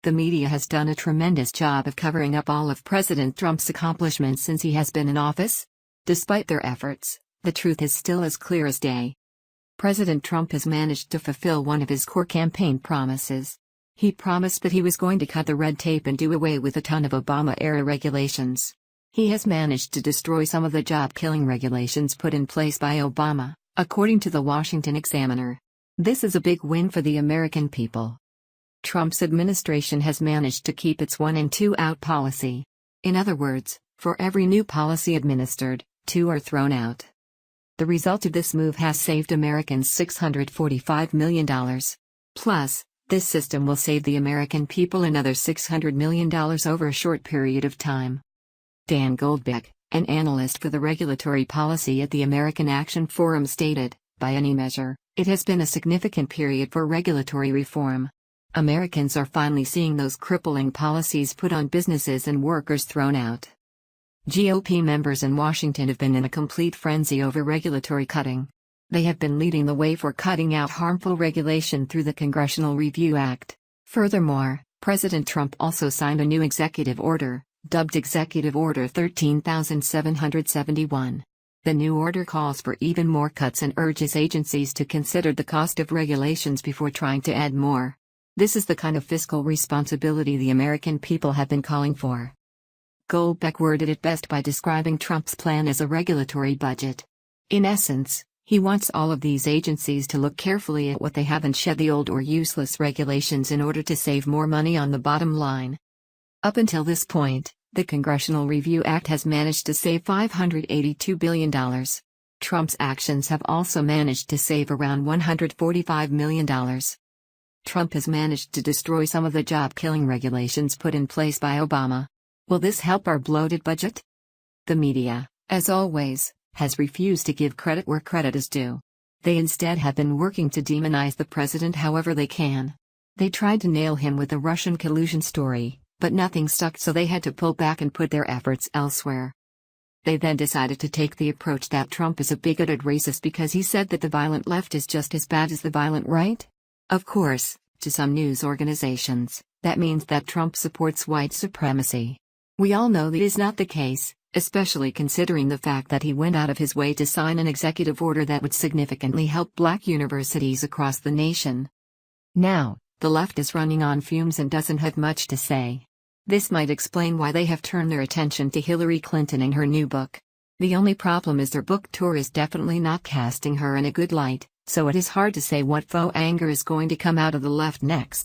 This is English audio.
The media has done a tremendous job of covering up all of President Trump's accomplishments since he has been in office. Despite their efforts, the truth is still as clear as day. President Trump has managed to fulfill one of his core campaign promises. He promised that he was going to cut the red tape and do away with a ton of Obama-era regulations. He has managed to destroy some of the job-killing regulations put in place by Obama, according to the Washington Examiner. This is a big win for the American people. Trump's administration has managed to keep its one and two out policy. In other words, for every new policy administered, two are thrown out. The result of this move has saved Americans $645 million. Plus, this system will save the American people another $600 million over a short period of time. Dan Goldbeck, an analyst for the regulatory policy at the American Action Forum, stated, "By any measure, it has been a significant period for regulatory reform. Americans are finally seeing those crippling policies put on businesses and workers thrown out." GOP members in Washington have been in a complete frenzy over regulatory cutting. They have been leading the way for cutting out harmful regulation through the Congressional Review Act. Furthermore, President Trump also signed a new executive order, dubbed Executive Order 13,771. The new order calls for even more cuts and urges agencies to consider the cost of regulations before trying to add more. This is the kind of fiscal responsibility the American people have been calling for. Goldbeck worded it best by describing Trump's plan as a regulatory budget. In essence, he wants all of these agencies to look carefully at what they have and shed the old or useless regulations in order to save more money on the bottom line. Up until this point, the Congressional Review Act has managed to save $582 billion. Trump's actions have also managed to save around $145 million. Trump has managed to destroy some of the job-killing regulations put in place by Obama. Will this help our bloated budget? The media, as always, has refused to give credit where credit is due. They instead have been working to demonize the president however they can. They tried to nail him with the Russian collusion story, but nothing stuck, so they had to pull back and put their efforts elsewhere. They then decided to take the approach that Trump is a bigoted racist because he said that the violent left is just as bad as the violent right. Of course, to some news organizations, that means that Trump supports white supremacy. We all know that is not the case, especially considering the fact that he went out of his way to sign an executive order that would significantly help black universities across the nation. Now, the left is running on fumes and doesn't have much to say. This might explain why they have turned their attention to Hillary Clinton and her new book. The only problem is their book tour is definitely not casting her in a good light, so it is hard to say what faux anger is going to come out of the left next.